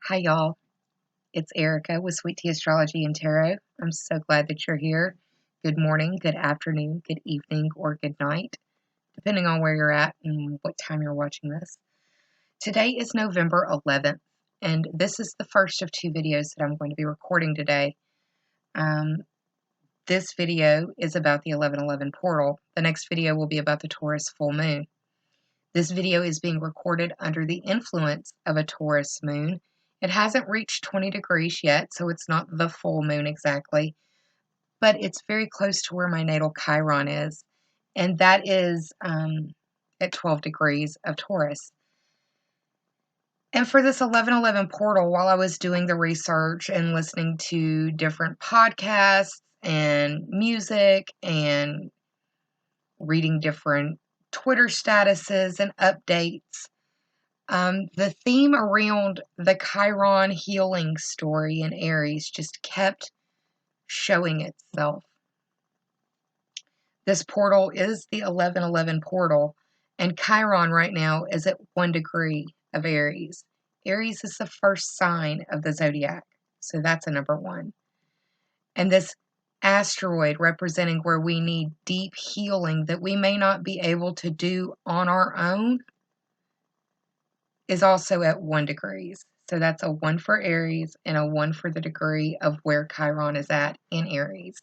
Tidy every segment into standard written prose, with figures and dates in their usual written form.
Hi, y'all. It's Erica with Sweet Tea Astrology and Tarot. I'm so glad that you're here. Good morning, good afternoon, good evening, or good night, depending on where you're at and what time you're watching this. Today is November 11th, and this is the first of two videos that I'm going to be recording today. This video is about the 1111 portal. The next video will be about the Taurus full moon. This video is being recorded under the influence of a Taurus moon. It hasn't reached 20 degrees yet, so it's not the full moon exactly, but it's very close to where my natal Chiron is, and that is at 12 degrees of Taurus. And for this 1111 portal, while I was doing the research and listening to different podcasts and music and reading different Twitter statuses and updates, the theme around the Chiron healing story in Aries just kept showing itself. This portal is the 1111 portal, and Chiron right now is at 1 degree of Aries. Aries is the first sign of the Zodiac, so that's a number one. And this asteroid representing where we need deep healing that we may not be able to do on our own is also at 1 degrees. So that's a 1 for Aries and a 1 for the degree of where Chiron is at in Aries.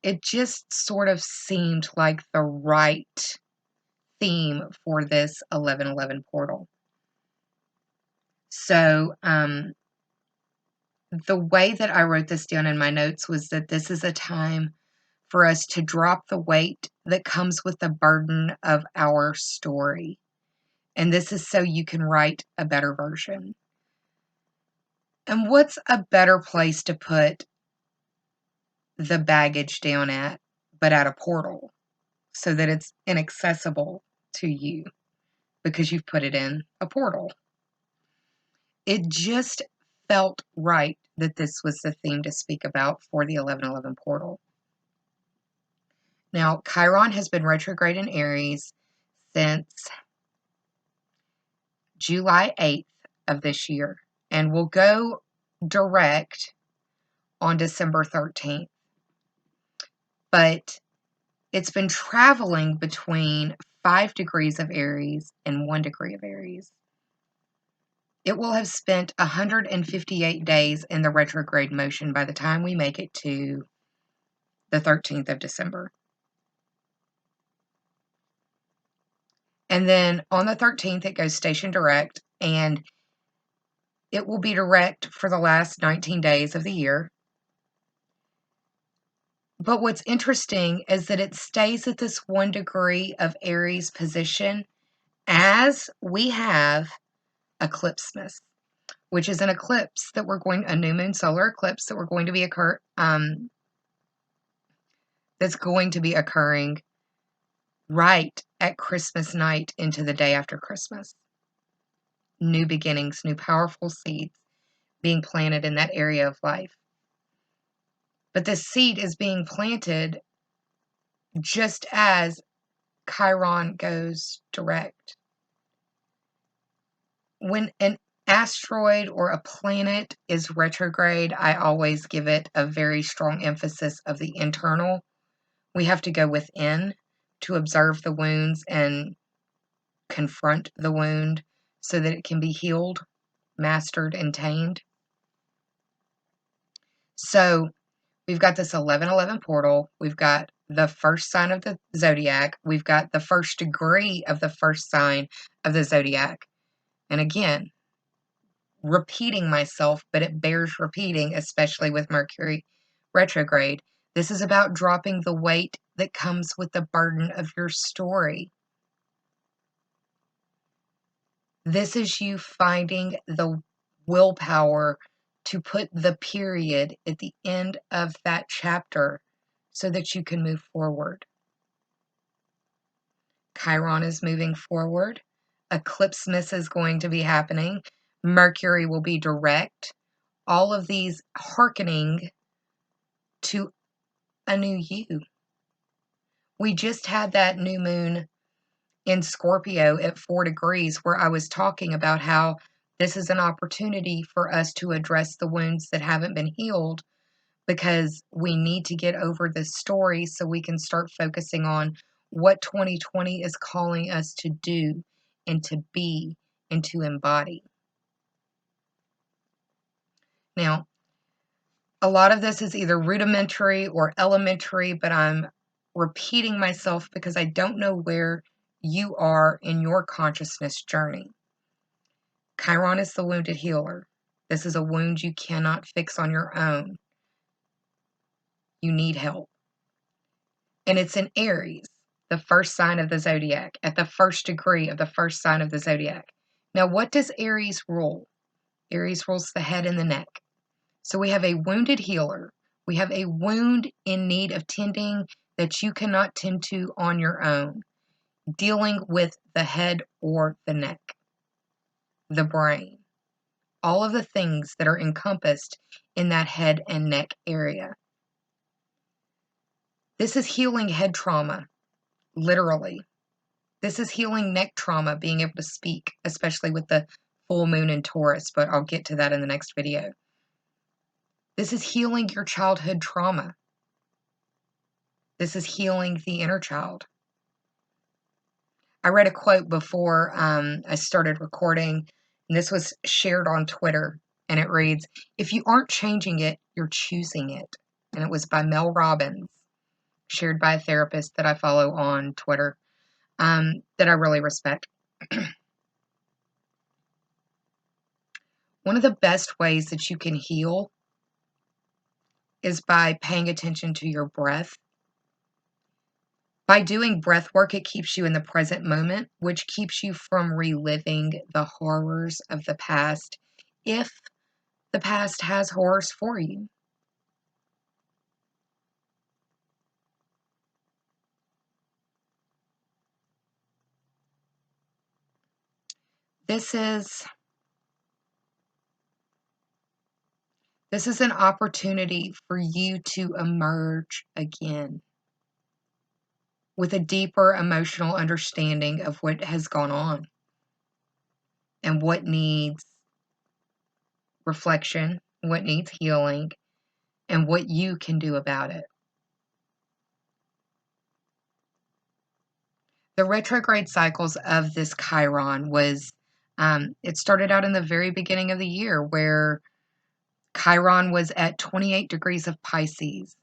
It just sort of seemed like the right theme for this 1111 portal. So the way that I wrote this down in my notes was that this is a time for us to drop the weight that comes with the burden of our story. And this is so you can write a better version. And what's a better place to put the baggage down at, but at a portal, so that it's inaccessible to you because you've put it in a portal? It just felt right that this was the theme to speak about for the 1111 portal. Now, Chiron has been retrograde in Aries since July 8th of this year and will go direct on December 13th. But it's been traveling between 5 degrees of Aries and 1 degree of Aries. It will have spent 158 days in the retrograde motion by the time we make it to the 13th of December. And then on the 13th, it goes station direct, and it will be direct for the last 19 days of the year. But what's interesting is that it stays at this 1 degree of Aries position as we have Eclipsemas, which is an eclipse that a new moon solar eclipse that that's going to be occurring right at Christmas night into the day after Christmas. New beginnings, new powerful seeds being planted in that area of life. But this seed is being planted just as Chiron goes direct. When an asteroid or a planet is retrograde, I always give it a very strong emphasis of the internal. We have to go within to observe the wounds and confront the wound so that it can be healed, mastered, and tamed. So we've got this 1111 portal. We've got the first sign of the Zodiac. We've got the first degree of the first sign of the Zodiac. And again, repeating myself, but it bears repeating, especially with Mercury Retrograde. This is about dropping the weight that comes with the burden of your story. This is you finding the willpower to put the period at the end of that chapter so that you can move forward. Chiron is moving forward. Eclipsemas is going to be happening. Mercury will be direct. All of these hearkening to a new you. We just had that new moon in Scorpio at 4 degrees where I was talking about how This is an opportunity for us to address the wounds that haven't been healed, because we need to get over this story so we can start focusing on what 2020 is calling us to do and to be and to embody. Now, a lot of this is either rudimentary or elementary, but I'm repeating myself because I don't know where you are in your consciousness journey. Chiron is the wounded healer. This is a wound you cannot fix on your own. You need help. And it's in Aries, the first sign of the zodiac, at the first degree of the first sign of the zodiac. Now, what does Aries rule? Aries rules the head and the neck. So we have a wounded healer. We have a wound in need of tending that you cannot tend to on your own, dealing with the head or the neck, the brain, all of the things that are encompassed in that head and neck area. This is healing head trauma, literally. This is healing neck trauma, being able to speak, especially with the full moon in Taurus, but I'll get to that in the next video. This is healing your childhood trauma. This is healing the inner child. I read a quote before I started recording, and this was shared on Twitter, and it reads, "If you aren't changing it, you're choosing it." And it was by Mel Robbins, shared by a therapist that I follow on Twitter, that I really respect. One of the best ways that you can heal is by paying attention to your breath. By doing breath work, it keeps you in the present moment, which keeps you from reliving the horrors of the past, if the past has horrors for you. This is an opportunity for you to emerge again with a deeper emotional understanding of what has gone on and what needs reflection, what needs healing, and what you can do about it. The retrograde cycles of this Chiron was, it started out in the very beginning of the year where Chiron was at 28 degrees of Pisces,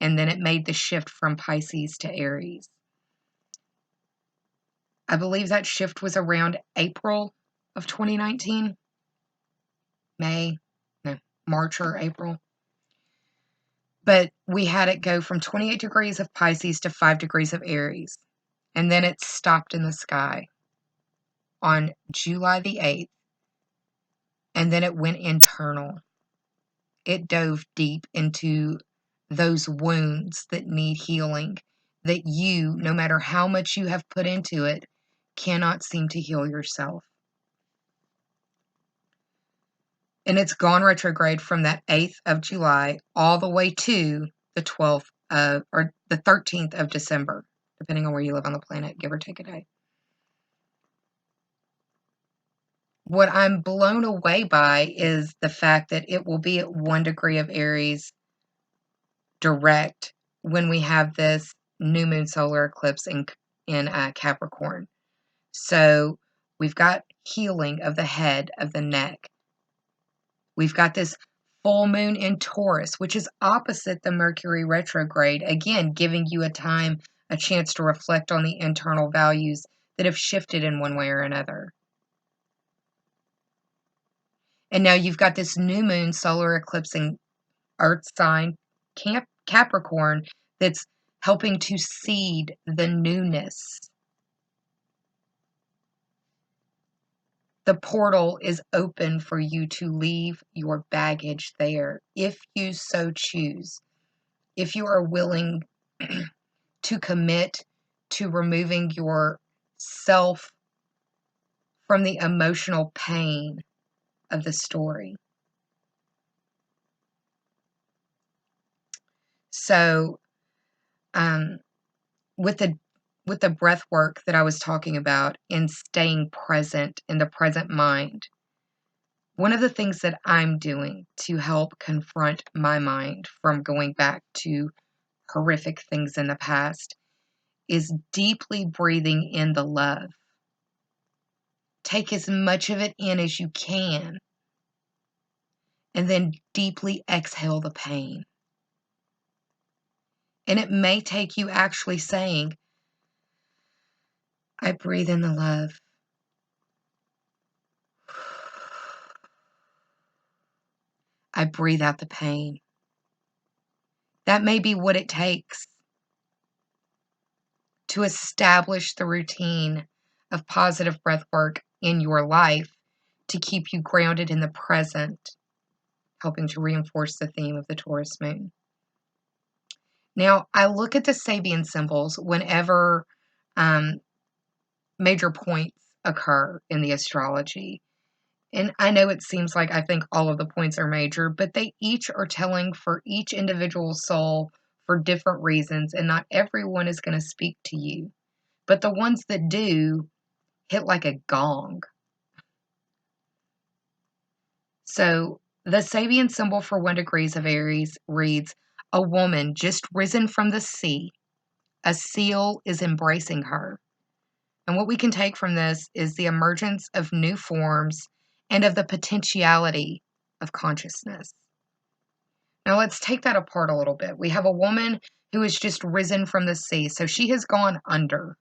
and then it made the shift from Pisces to Aries. I believe that shift was around April of 2019. March or April. But we had it go from 28 degrees of Pisces to 5 degrees of Aries. And then it stopped in the sky on July the 8th. And then it went internal. It dove deep into those wounds that need healing, that you, no matter how much you have put into it, cannot seem to heal yourself. And it's gone retrograde from that 8th of July all the way to the 12th or the 13th of December, depending on where you live on the planet, give or take a day. What I'm blown away by is the fact that it will be at 1 degree of Aries direct when we have this new moon solar eclipse in Capricorn. So we've got healing of the head, of the neck. We've got this full moon in Taurus, which is opposite the Mercury retrograde, again, giving you a chance to reflect on the internal values that have shifted in one way or another. And now you've got this new moon solar eclipsing Earth sign, Capricorn, that's helping to seed the newness. The portal is open for you to leave your baggage there if you so choose. If you are willing to commit to removing yourself from the emotional pain of the story. So, with the breath work that I was talking about in staying present in the present mind, One of the things that I'm doing to help confront my mind from going back to horrific things in the past is deeply breathing in the love. Take as much of it in as you can, and then deeply exhale the pain. And it may take you actually saying, I breathe in the love. I breathe out the pain. That may be what it takes to establish the routine of positive breath work in your life to keep you grounded in the present, helping to reinforce the theme of the Taurus moon. Now, I look at the Sabian symbols whenever major points occur in the astrology. And I know it seems like I think all of the points are major, but they each are telling for each individual soul for different reasons, and not everyone is going to speak to you. But the ones that do hit like a gong. So the Sabian symbol for 1 degree of Aries reads, a woman just risen from the sea. A seal is embracing her. And what we can take from this is the emergence of new forms and of the potentiality of consciousness. Now let's take that apart a little bit. We have a woman who has just risen from the sea. So she has gone under.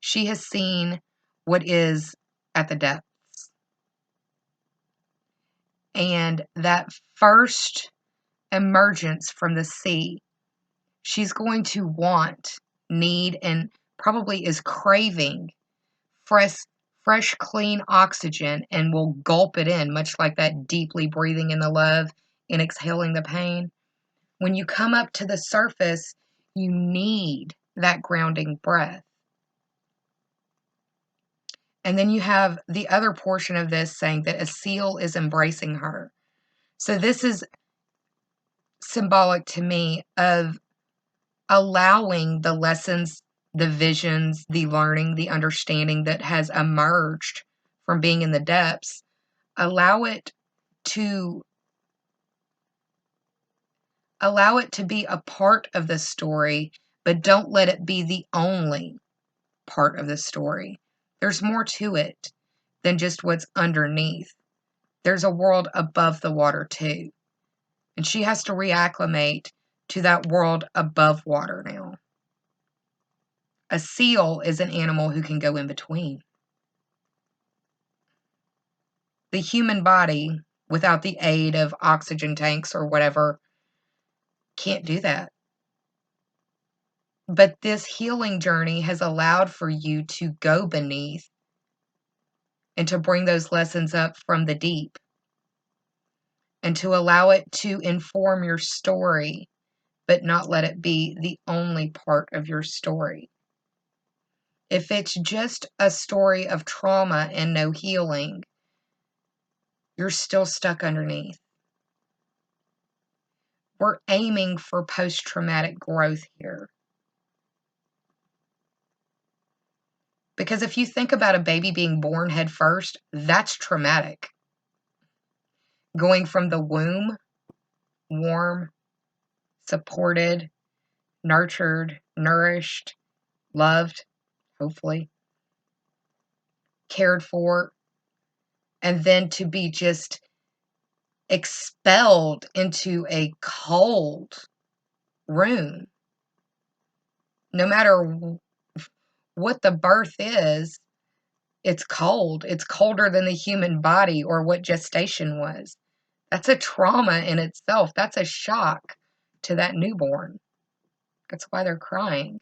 She has seen what is at the depths. And that first emergence from the sea, she's going to want, need, and probably is craving fresh, clean oxygen and will gulp it in, much like that deeply breathing in the love and exhaling the pain. When you come up to the surface, you need that grounding breath. And then you have the other portion of this saying that a seal is embracing her. So this is symbolic to me of allowing the lessons, the visions, the learning, the understanding that has emerged from being in the depths, allow it to be a part of the story, but don't let it be the only part of the story. There's more to it than just what's underneath. There's a world above the water too. And she has to reacclimate to that world above water now. A seal is an animal who can go in between. The human body, without the aid of oxygen tanks or whatever, can't do that. But this healing journey has allowed for you to go beneath and to bring those lessons up from the deep and to allow it to inform your story, but not let it be the only part of your story. If it's just a story of trauma and no healing, you're still stuck underneath. We're aiming for post-traumatic growth here. Because if you think about a baby being born head first, that's traumatic. Going from the womb, warm, supported, nurtured, nourished, loved, hopefully, cared for, and then to be just expelled into a cold room. No matter what the birth is, it's cold. It's colder than the human body or what gestation was. That's a trauma in itself. That's a shock to that newborn. That's why they're crying.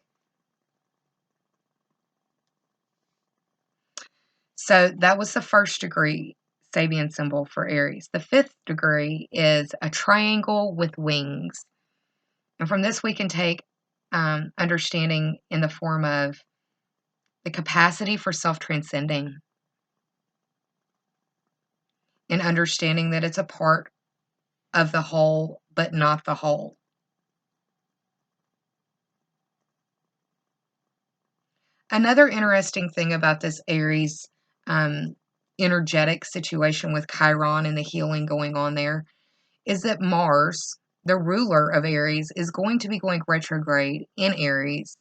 So that was the 1st degree Sabian symbol for Aries. The 5th degree is a triangle with wings. And from this we can take understanding in the form of the capacity for self-transcending and understanding that it's a part of the whole, but not the whole. Another interesting thing about this Aries energetic situation with Chiron and the healing going on there is that Mars, the ruler of Aries, is going to be going retrograde in Aries.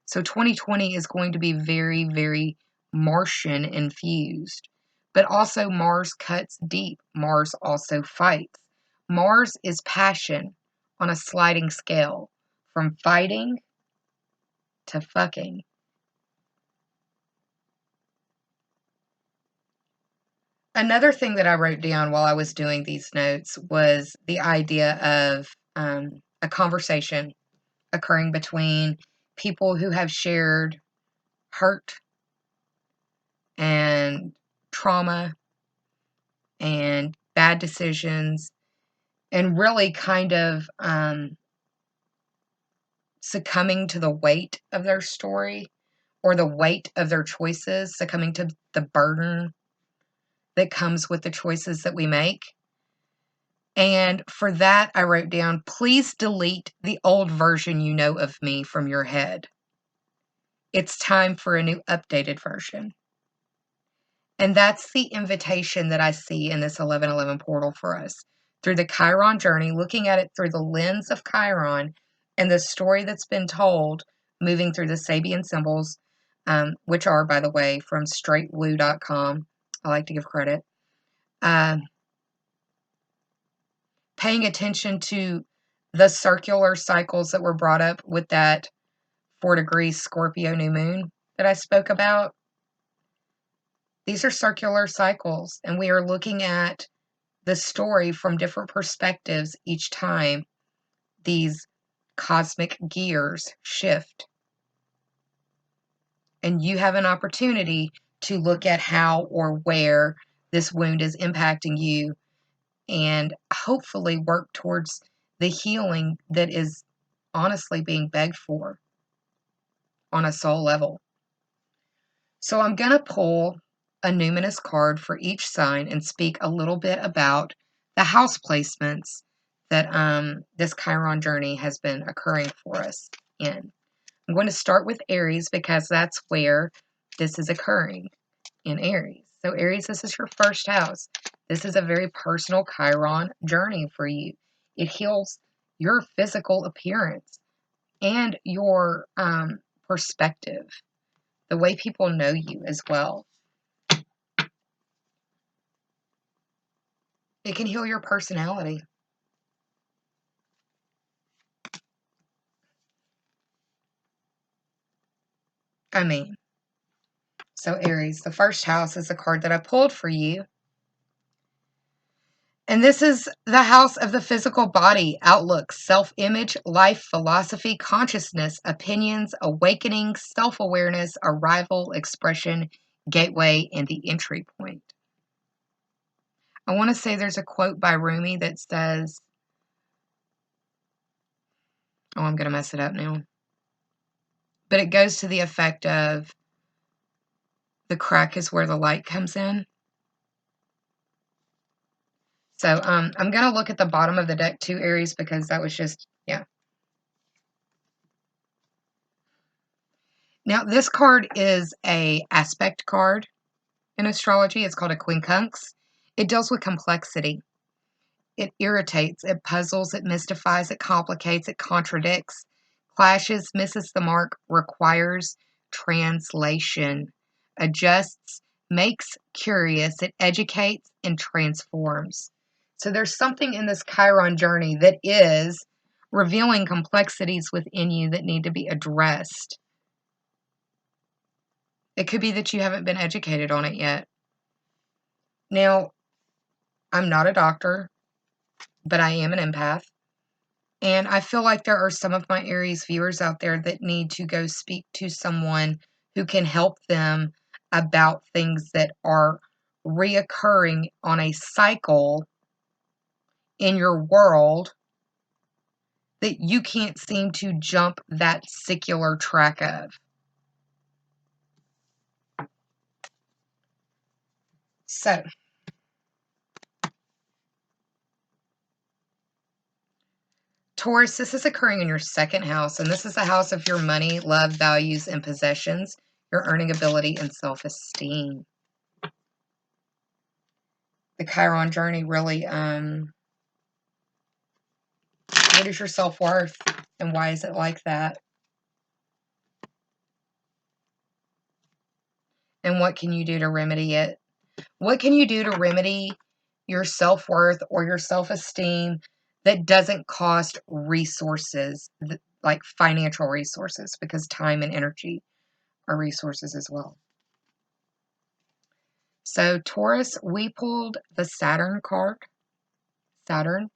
So 2020 is going to be very, very Martian infused. But also Mars cuts deep. Mars also fights. Mars is passion on a sliding scale from fighting to fucking. Another thing that I wrote down while I was doing these notes was the idea of a conversation occurring between people who have shared hurt and trauma and bad decisions and really kind of succumbing to the weight of their story or the weight of their choices, succumbing to the burden that comes with the choices that we make. And for that, I wrote down, please delete the old version you know of me from your head. It's time for a new updated version. And that's the invitation that I see in this 1111 portal for us. Through the Chiron journey, looking at it through the lens of Chiron and the story that's been told, moving through the Sabian symbols, which are, by the way, from straightblue.com. I like to give credit. Paying attention to the circular cycles that were brought up with that 4 degrees Scorpio new moon that I spoke about. These are circular cycles, and we are looking at the story from different perspectives each time these cosmic gears shift. And you have an opportunity to look at how or where this wound is impacting you and hopefully work towards the healing that is honestly being begged for on a soul level. So I'm going to pull a numinous card for each sign and speak a little bit about the house placements that this Chiron journey has been occurring for us in. I'm going to start with Aries because that's where this is occurring, in Aries. So Aries, this is your first house. This is a very personal Chiron journey for you. It heals your physical appearance and your perspective, the way people know you as well. It can heal your personality. So Aries, the first house is a card that I pulled for you. And this is the house of the physical body, outlook, self-image, life, philosophy, consciousness, opinions, awakening, self-awareness, arrival, expression, gateway, and the entry point. I want to say there's a quote by Rumi that says, oh, I'm going to mess it up now. But it goes to the effect of, the crack is where the light comes in. So I'm going to look at the bottom of the deck too, Aries, because that was just, yeah. Now, this card is a aspect card in astrology. It's called a quincunx. It deals with complexity. It irritates, it puzzles, it mystifies, it complicates, it contradicts, clashes, misses the mark, requires translation, adjusts, makes curious, it educates, and transforms. So there's something in this Chiron journey that is revealing complexities within you that need to be addressed. It could be that you haven't been educated on it yet. Now, I'm not a doctor, but I am an empath. And I feel like there are some of my Aries viewers out there that need to go speak to someone who can help them about things that are reoccurring on a cycle in your world that you can't seem to jump that secular track of. So, Taurus, this is occurring in your second house, and this is the house of your money, love, values, and possessions, your earning ability, and self-esteem. the Chiron journey really, what is your self-worth and why is it like that? And what can you do to remedy it? What can you do to remedy your self-worth or your self-esteem that doesn't cost resources, like financial resources, because time and energy are resources as well. So Taurus, we pulled the Saturn card. Saturn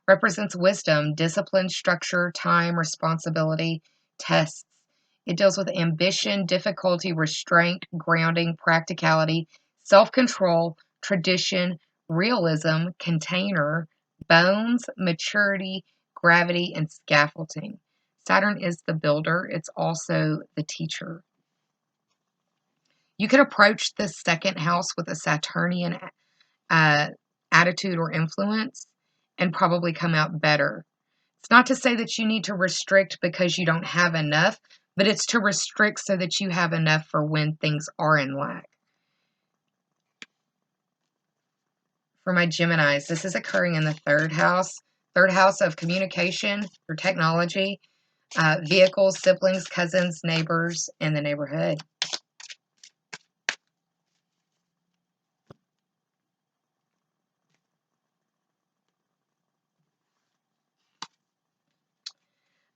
represents wisdom, discipline, structure, time, responsibility, tests. It deals with ambition, difficulty, restraint, grounding, practicality, self-control, tradition, realism, container, bones, maturity, gravity, and scaffolding. Saturn is the builder. It's also the teacher. You can approach the second house with a Saturnian attitude or influence and probably come out better. It's not to say that you need to restrict because you don't have enough, but it's to restrict so that you have enough for when things are in lack. For my Geminis, this is occurring in the third house of communication or technology, vehicles, siblings, cousins, neighbors, and the neighborhood.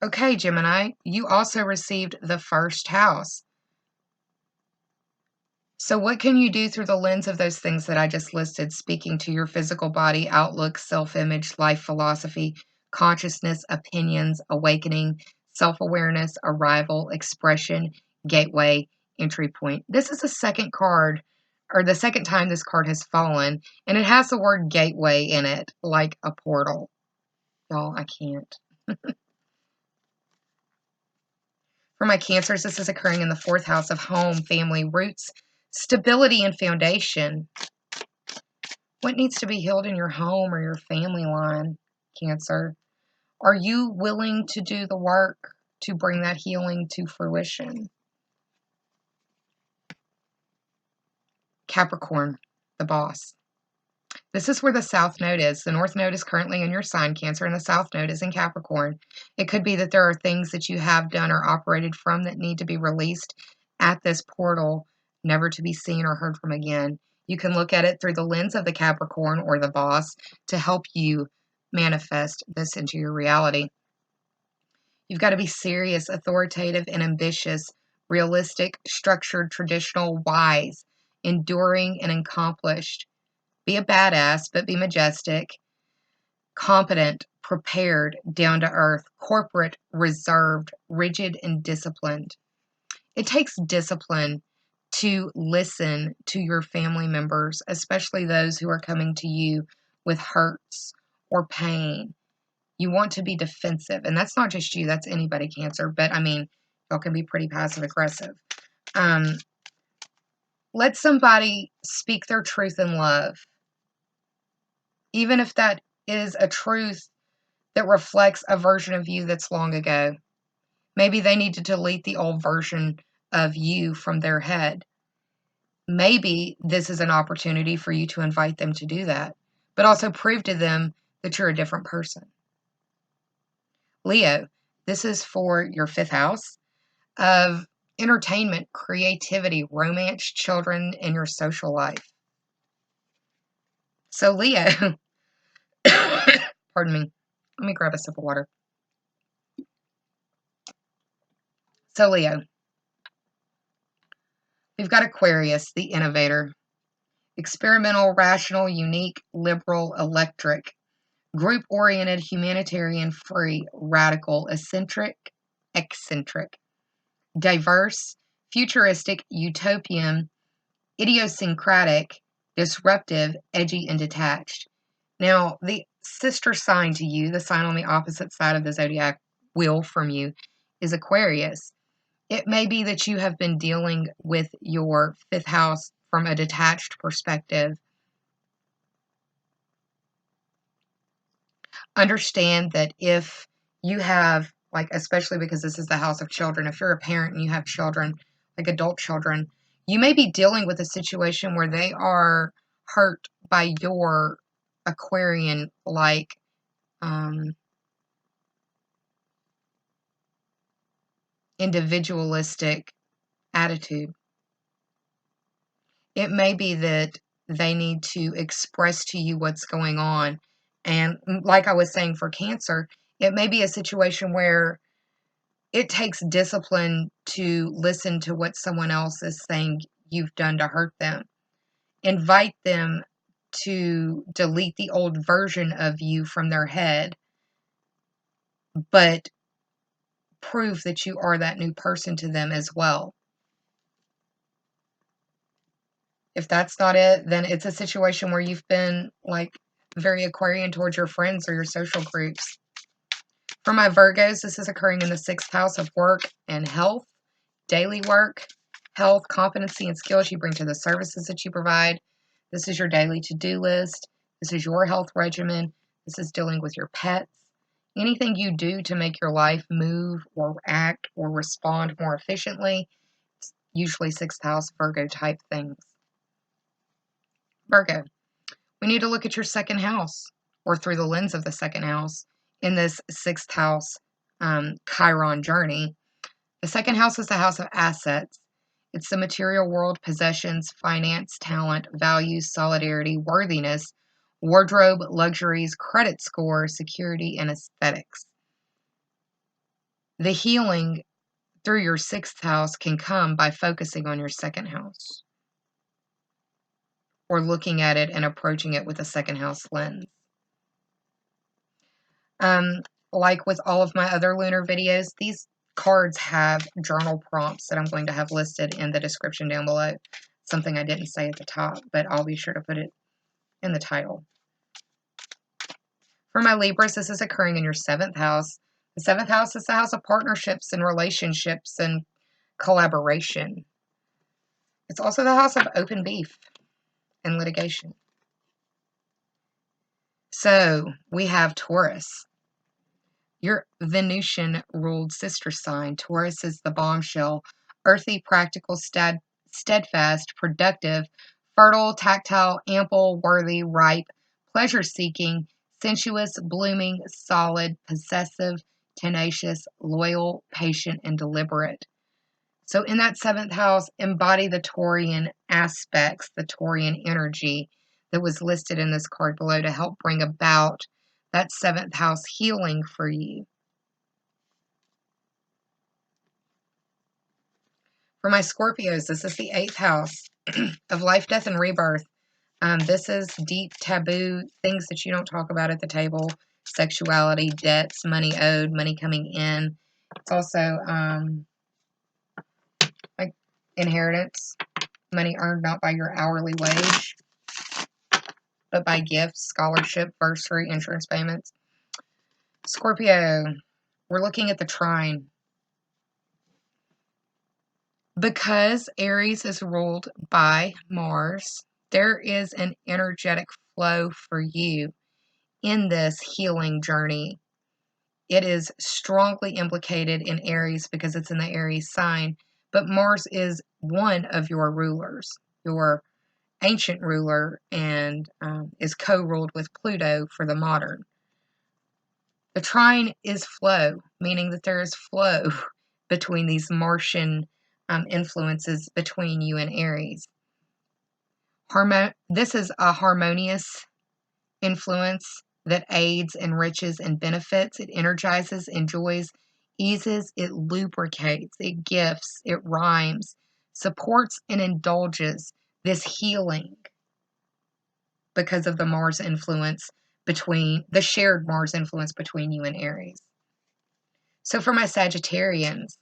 Okay, Gemini, you also received the first house. So what can you do through the lens of those things that I just listed, speaking to your physical body, outlook, self-image, life philosophy, consciousness, opinions, awakening, self-awareness, arrival, expression, gateway, entry point? This is the second card, or the second time this card has fallen, and it has the word gateway in it, like a portal. Y'all, I can't. For my Cancers, this is occurring in the fourth house of home, family, roots, stability, and foundation. What needs to be healed in your home or your family line, Cancer? Are you willing to do the work to bring that healing to fruition? Capricorn, the boss. This is where the South Node is. The North Node is currently in your sign, Cancer, and the South Node is in Capricorn. It could be that there are things that you have done or operated from that need to be released at this portal, never to be seen or heard from again. You can look at it through the lens of the Capricorn or the boss to help you manifest this into your reality. You've got to be serious, authoritative, and ambitious, realistic, structured, traditional, wise, enduring, and accomplished. Be a badass, but be majestic, competent, prepared, down to earth, corporate, reserved, rigid, and disciplined. It takes discipline to listen to your family members, especially those who are coming to you with hurts or pain. You want to be defensive, and that's not just you, that's anybody, Cancer, but I mean, y'all can be pretty passive aggressive. Let somebody speak their truth in love, even if that is a truth that reflects a version of you that's long ago. Maybe they need to delete the old version of you from their head. Maybe this is an opportunity for you to invite them to do that, but also prove to them that you're a different person. Leo, this is for your fifth house of entertainment, creativity, romance, children, and your social life. So Leo, pardon me, let me grab a sip of water. So Leo, we've got Aquarius, the innovator. Experimental, rational, unique, liberal, electric, group-oriented, humanitarian, free, radical, eccentric, diverse, futuristic, utopian, idiosyncratic, disruptive, edgy, and detached. Now, the sister sign to you, the sign on the opposite side of the zodiac wheel from you, is Aquarius. It may be that you have been dealing with your fifth house from a detached perspective. Understand that if you have, like, especially because this is the house of children, if you're a parent and you have children, like adult children, you may be dealing with a situation where they are hurt by your Aquarian-like individualistic attitude. It may be that they need to express to you what's going on. And like I was saying for Cancer, it may be a situation where it takes discipline to listen to what someone else is saying you've done to hurt them. Invite them to delete the old version of you from their head, but prove that you are that new person to them as well. If that's not it, then it's a situation where you've been like very Aquarian towards your friends or your social groups. For my Virgos, this is occurring in the 6th house of work and health, daily work, health, competency, and skills you bring to the services that you provide. This is your daily to-do list. This is your health regimen. This is dealing with your pets. Anything you do to make your life move or act or respond more efficiently, it's usually 6th house Virgo type things. Virgo, we need to look at your 2nd house or through the lens of the 2nd house in this 6th house Chiron journey. The 2nd house is the house of assets. It's the material world, possessions, finance, talent, values, solidarity, worthiness, wardrobe, luxuries, credit score, security, and aesthetics. The healing through your 6th house can come by focusing on your 2nd house or looking at it and approaching it with a 2nd house lens. Like with all of my other lunar videos, these cards have journal prompts that I'm going to have listed in the description down below. Something I didn't say at the top, but I'll be sure to put it in the title. For my Libras, this is occurring in your 7th house. The 7th house is the house of partnerships and relationships and collaboration. It's also the house of open beef and litigation. So we have Taurus, your Venusian-ruled sister sign. Taurus is the bombshell, earthy, practical, steadfast, productive, fertile, tactile, ample, worthy, ripe, pleasure-seeking, sensuous, blooming, solid, possessive, tenacious, loyal, patient, and deliberate. So in that 7th house, embody the Taurian aspects, the Taurian energy that was listed in this card below to help bring about that 7th house healing for you. For my Scorpios, this is the 8th house of life, death, and rebirth. This is deep taboo, things that you don't talk about at the table, sexuality, debts, money owed, money coming in. It's also like inheritance, money earned not by your hourly wage, but by gifts, scholarship, bursary, insurance payments. Scorpio, we're looking at the trine. Because Aries is ruled by Mars, there is an energetic flow for you in this healing journey. It is strongly implicated in Aries because it's in the Aries sign, but Mars is one of your rulers, your ancient ruler, and is co-ruled with Pluto for the modern. The trine is flow, meaning that there is flow between these Martian influences between you and Aries. This is a harmonious influence that aids, enriches, and benefits. It energizes, enjoys, eases, it lubricates, it gifts, it rhymes, supports, and indulges this healing because of the Mars influence the shared Mars influence between you and Aries. So for my Sagittarians,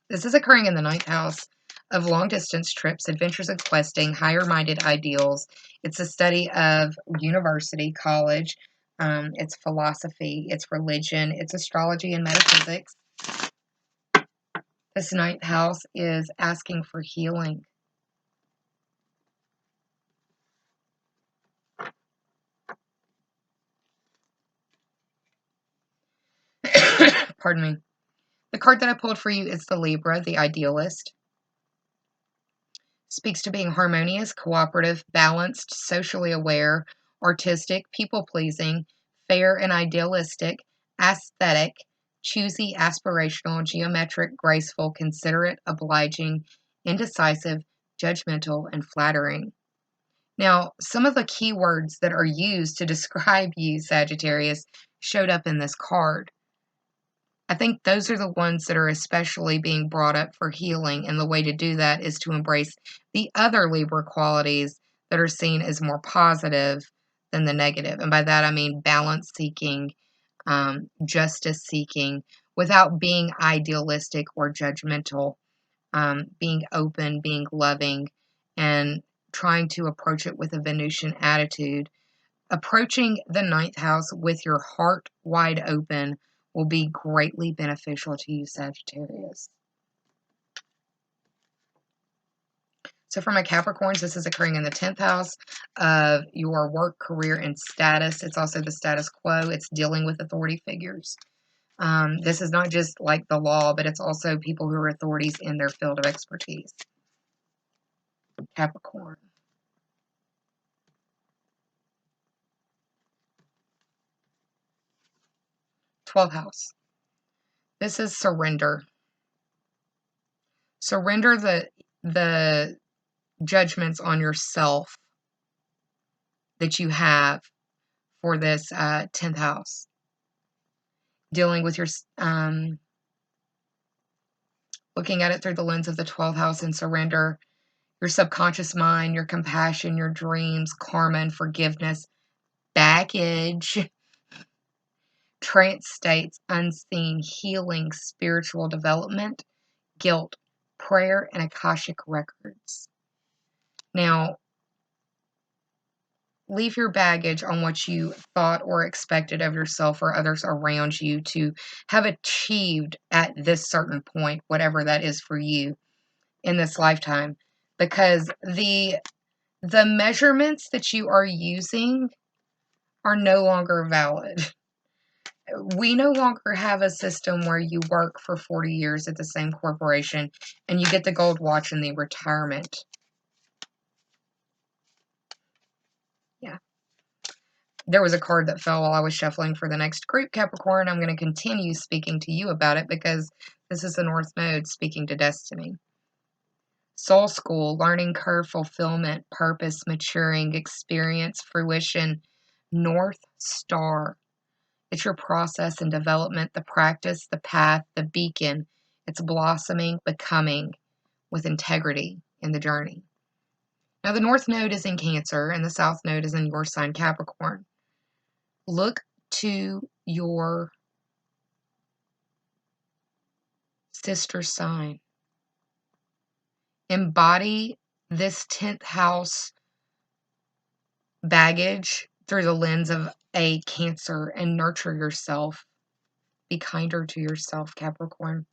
this is occurring in the 9th house of long-distance trips, adventures and questing, higher-minded ideals. It's a study of university, college. It's philosophy. It's religion. It's astrology and metaphysics. This 9th house is asking for healing. Pardon me. The card that I pulled for you is the Libra, the idealist. Speaks to being harmonious, cooperative, balanced, socially aware, artistic, people-pleasing, fair and idealistic, aesthetic, choosy, aspirational, geometric, graceful, considerate, obliging, indecisive, judgmental, and flattering. Now, some of the keywords that are used to describe you, Sagittarius, showed up in this card. I think those are the ones that are especially being brought up for healing, and the way to do that is to embrace the other Libra qualities that are seen as more positive than the negative. And by that I mean balance seeking, justice seeking, without being idealistic or judgmental, being open, being loving, and trying to approach it with a Venusian attitude. Approaching the 9th house with your heart wide open will be greatly beneficial to you, Sagittarius. So for my Capricorns, this is occurring in the 10th house of your work, career, and status. It's also the status quo. It's dealing with authority figures. This is not just like the law, but it's also people who are authorities in their field of expertise. Capricorn. Twelfth house. This is surrender. Surrender the judgments on yourself that you have for this 10th house. Dealing with your, looking at it through the lens of the 12th house and surrender, your subconscious mind, your compassion, your dreams, karma and forgiveness, baggage, trance states, unseen, healing, spiritual development, guilt, prayer, and Akashic records. Now, leave your baggage on what you thought or expected of yourself or others around you to have achieved at this certain point, whatever that is for you in this lifetime, because the measurements that you are using are no longer valid. We no longer have a system where you work for 40 years at the same corporation and you get the gold watch in the retirement. Yeah. There was a card that fell while I was shuffling for the next group, Capricorn. I'm going to continue speaking to you about it because this is the North Node speaking to destiny. Soul school, learning curve, fulfillment, purpose, maturing, experience, fruition, North Star. It's your process and development, the practice, the path, the beacon. It's blossoming, becoming with integrity in the journey. Now, the North Node is in Cancer and the South Node is in your sign, Capricorn. Look to your sister sign. Embody this 10th house baggage through the lens of a Cancer and nurture yourself. Be kinder to yourself, Capricorn.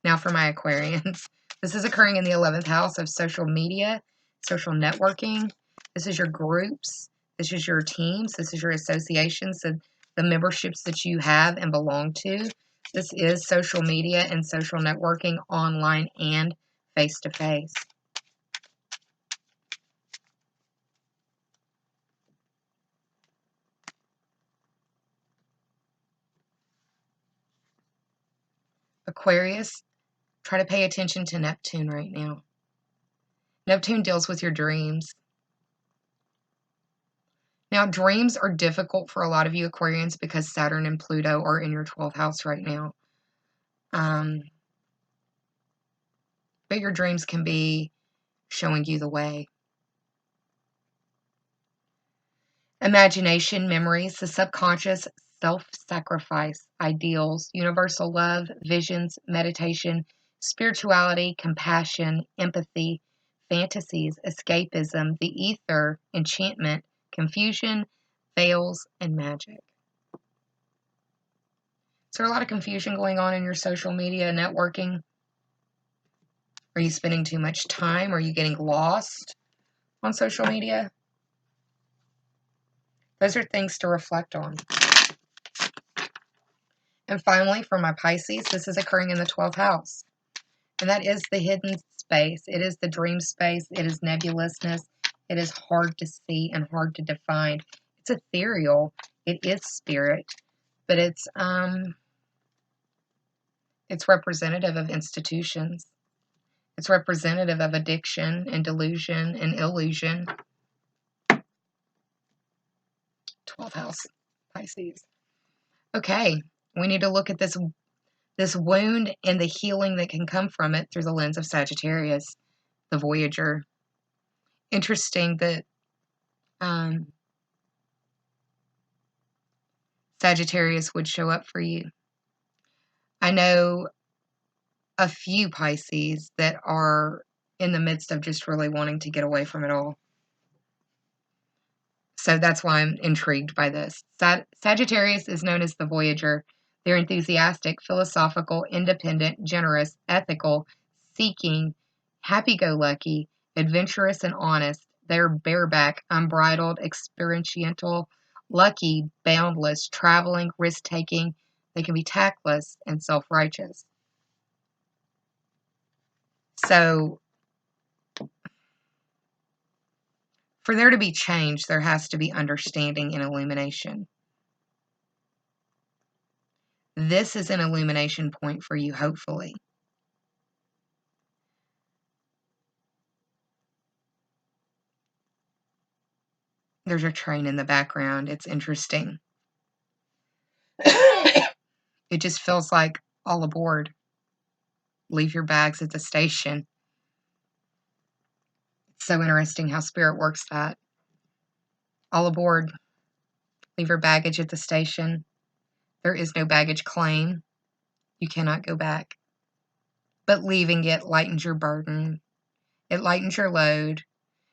Now for my Aquarians. This is occurring in the 11th house of social media, social networking. This is your groups. This is your teams. This is your associations, the memberships that you have and belong to. This is social media and social networking, online and face-to-face. Aquarius, try to pay attention to Neptune right now. Neptune deals with your dreams. Now, dreams are difficult for a lot of you Aquarians because Saturn and Pluto are in your 12th house right now. But your dreams can be showing you the way. Imagination, memories, the subconscious, self-sacrifice, ideals, universal love, visions, meditation, spirituality, compassion, empathy, fantasies, escapism, the ether, enchantment, confusion, veils, and magic. Is there a lot of confusion going on in your social media networking? Are you spending too much time? Are you getting lost on social media? Those are things to reflect on. And finally, for my Pisces, this is occurring in the 12th house. And that is the hidden space. It is the dream space. It is nebulousness. It is hard to see and hard to define. It's ethereal. It is spirit, but it's representative of institutions. It's representative of addiction and delusion and illusion. 12th house, Pisces. Okay, we need to look at this wound and the healing that can come from it through the lens of Sagittarius, the Voyager. Interesting that Sagittarius would show up for you. I know a few Pisces that are in the midst of just really wanting to get away from it all. So that's why I'm intrigued by this. Sagittarius is known as the Voyager. They're enthusiastic, philosophical, independent, generous, ethical, seeking, happy-go-lucky, adventurous, and honest. They're bareback, unbridled, experiential, lucky, boundless, traveling, risk-taking. They can be tactless and self-righteous. So, for there to be change, there has to be understanding and illumination. This is an illumination point for you, hopefully. There's a train in the background. It's interesting. It just feels like all aboard. Leave your bags at the station. It's so interesting how Spirit works that. All aboard. Leave your baggage at the station. There is no baggage claim. You cannot go back. But leaving it lightens your burden. It lightens your load.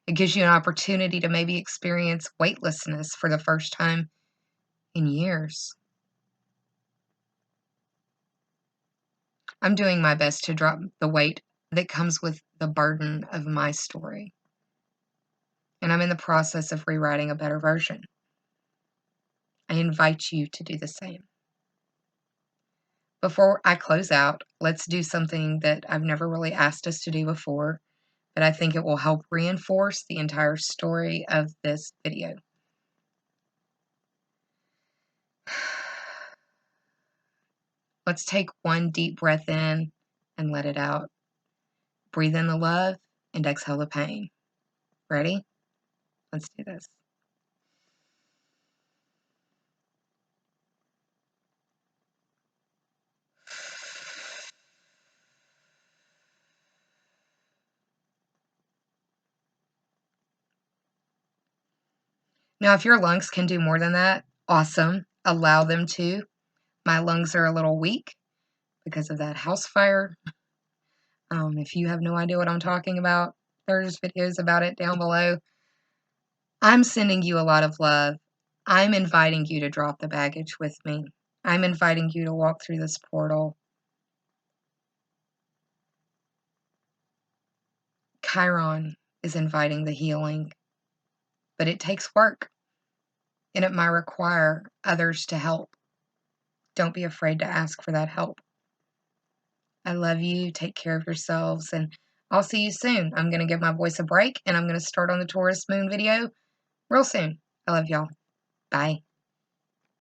It gives you an opportunity to maybe experience weightlessness for the first time in years. I'm doing my best to drop the weight that comes with the burden of my story. And I'm in the process of rewriting a better version. I invite you to do the same. Before I close out, let's do something that I've never really asked us to do before, but I think it will help reinforce the entire story of this video. Let's take one deep breath in and let it out. Breathe in the love and exhale the pain. Ready? Let's do this. Now, if your lungs can do more than that, awesome. Allow them to. My lungs are a little weak because of that house fire. If you have no idea what I'm talking about, there's videos about it down below. I'm sending you a lot of love. I'm inviting you to drop the baggage with me. I'm inviting you to walk through this portal. Chiron is inviting the healing, but it takes work, and it might require others to help. Don't be afraid to ask for that help. I love you. Take care of yourselves, and I'll see you soon. I'm going to give my voice a break, and I'm going to start on the Taurus moon video real soon. I love y'all. Bye.